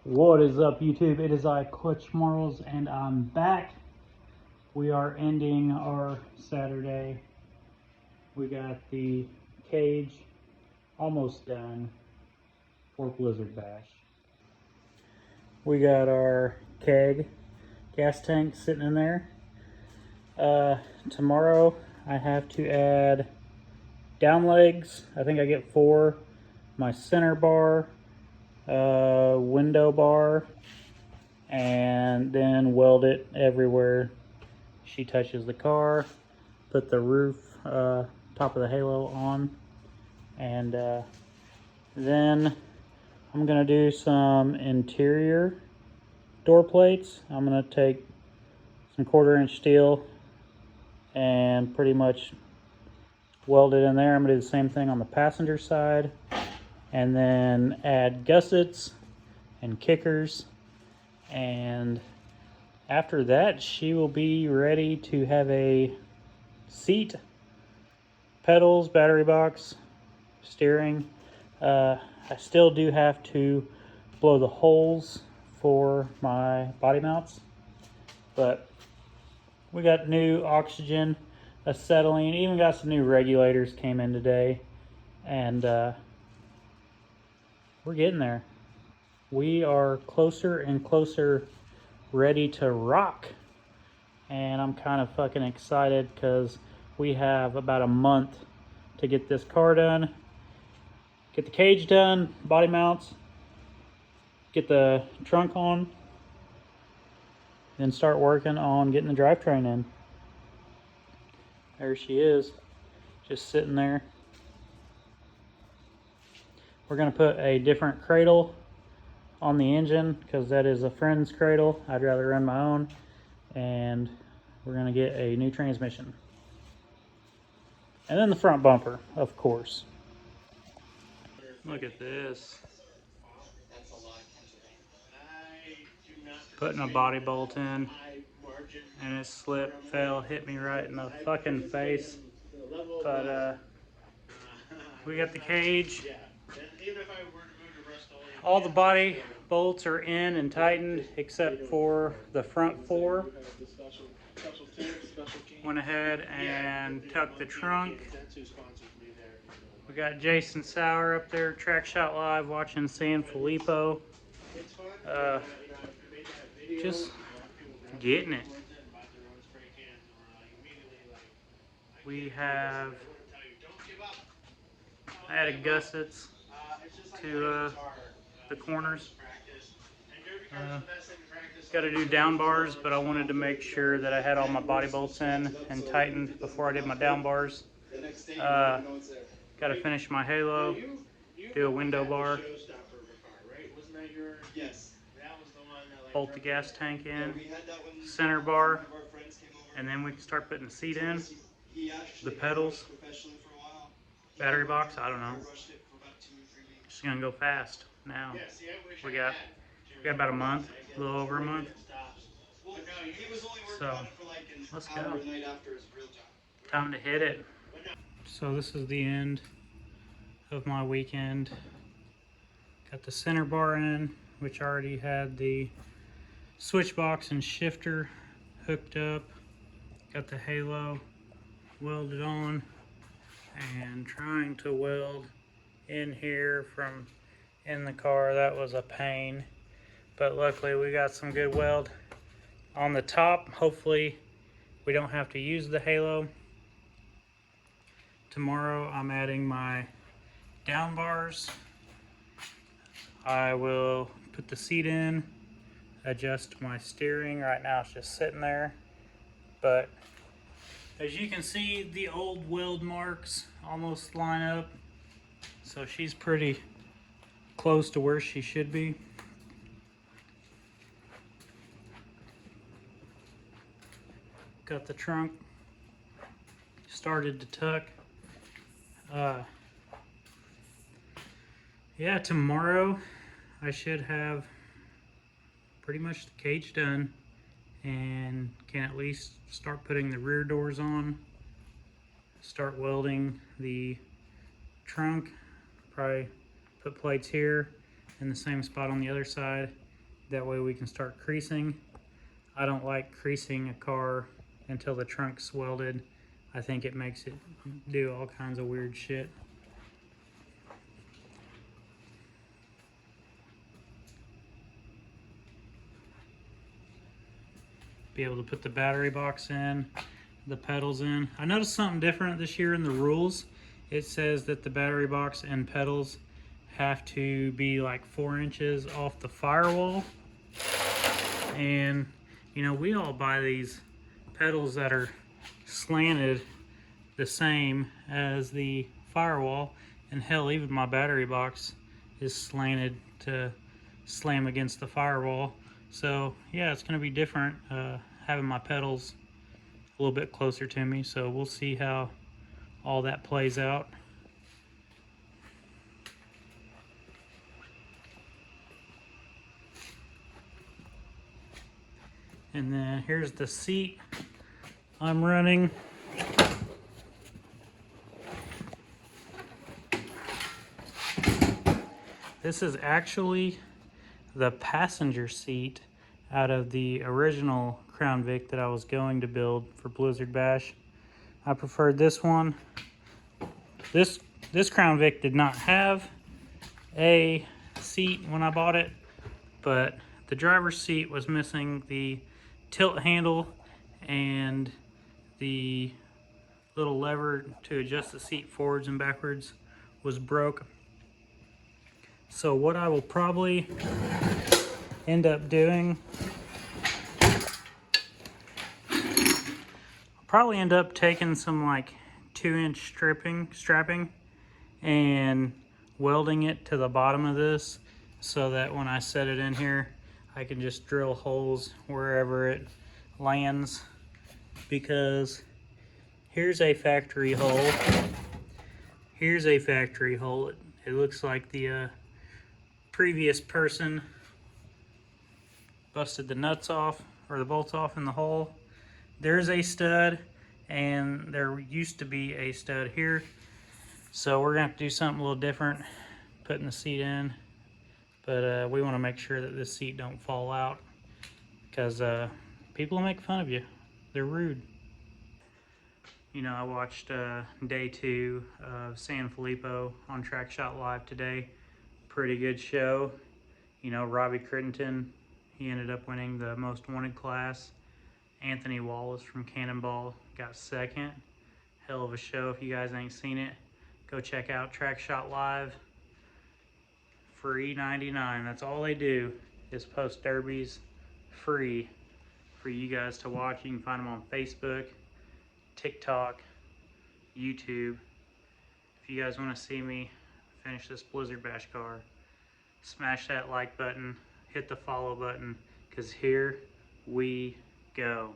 What is up, YouTube? It is I, Clutch Marles, and I'm back. We are ending our Saturday. We got the cage almost done for Blizzard Bash. We got our keg gas tank sitting in there. Tomorrow I have to add down legs. I think I get 4. My center bar, window bar, and then weld it everywhere she touches the car. Put the roof, top of the halo on, and then I'm gonna do some interior door plates. I'm gonna take some 1/4-inch steel and pretty much weld it in there. I'm gonna do the same thing on the passenger side, and then add gussets and kickers, and after that she will be ready to have a seat, pedals, battery box, steering. I still do have to blow the holes for my body mounts, but we got new oxygen, acetylene, even got some new regulators came in today, and we're getting there. We are closer and closer ready to rock, and I'm kind of fucking excited because we have about a month to get this car done, get the cage done, body mounts, get the trunk on, then start working on getting the drivetrain in. There she is, just sitting there. We're gonna put a different cradle on the engine because that is a friend's cradle. I'd rather run my own, and we're gonna get a new transmission. And then the front bumper, of course. Look at this. Putting a body bolt in, and it slipped, fell, hit me right in the fucking face. But we got the cage. All the body bolts are in and tightened except for the front 4. Went ahead and tucked the trunk. We got Jason Sauer up there, Track Shot Live, watching San Filippo. Just getting it. We have added gussets to the corners. Got to do down bars, but I wanted to make sure that I had all my body bolts in and tightened before I did my down bars. Got to finish my halo, do a window bar, bolt the gas tank in, center bar, and then we can start putting the seat in, the pedals, battery box, I don't know. Just gonna go fast now. We got about a month, a little over a month. So let's go. Time to hit it. So this is the end of my weekend. Got the center bar in, which already had the switch box and shifter hooked up. Got the halo welded on, and trying to weld in here from in the car, that was a pain, but luckily we got some good weld on the top. Hopefully we don't have to use the halo. Tomorrow I'm adding my down bars. I will put the seat in, adjust my steering. Right now it's just sitting there, but as you can see, the old weld marks almost line up, so she's pretty close to where she should be. Got the trunk started to tuck. Yeah, tomorrow I should have pretty much the cage done and can at least start putting the rear doors on, start welding the trunk, probably put plates here in the same spot on the other side, That way we can start creasing. I don't like creasing a car until the trunk's welded. I think it makes it do all kinds of weird shit. Be able to put the battery box in, the pedals in. I noticed something different this year in the rules. It says that the battery box and pedals have to be like 4 inches off the firewall. And you know, we all buy these pedals that are slanted the same as the firewall, and hell, even my battery box is slanted to slam against the firewall. So yeah, it's going to be different having my pedals a little bit closer to me, so we'll see how all that plays out. And then here's the seat I'm running. This is actually the passenger seat out of the original Crown Vic that I was going to build for Blizzard Bash. I preferred this one. This Crown Vic did not have a seat when I bought it, but the driver's seat was missing the tilt handle, and the little lever to adjust the seat forwards and backwards was broke. So what I will probably end up doing, I'll probably end up taking some like 2-inch strapping and welding it to the bottom of this, so that when I set it in here, I can just drill holes wherever it lands. Because here's a factory hole. Here's a factory hole. It looks like the previous person busted the nuts off, or the bolts off in the hole. There's a stud, and there used to be a stud here. So we're gonna have to do something a little different, putting the seat in. But we wanna make sure that this seat don't fall out, because people make fun of you. They're rude. You know, I watched day 2 of San Filippo on Track Shot Live today. Pretty good show. You know, Robbie Crittenden, he ended up winning the most wanted class. Anthony Wallace from Cannonball got second. Hell of a show. If you guys ain't seen it, go check out Track Shot Live. Free 99. That's all they do, is post derbies free for you guys to watch. You can find them on Facebook, TikTok, YouTube. If you guys want to see me finish this Blizzard Bash car, smash that like button, hit the follow button, because here we go.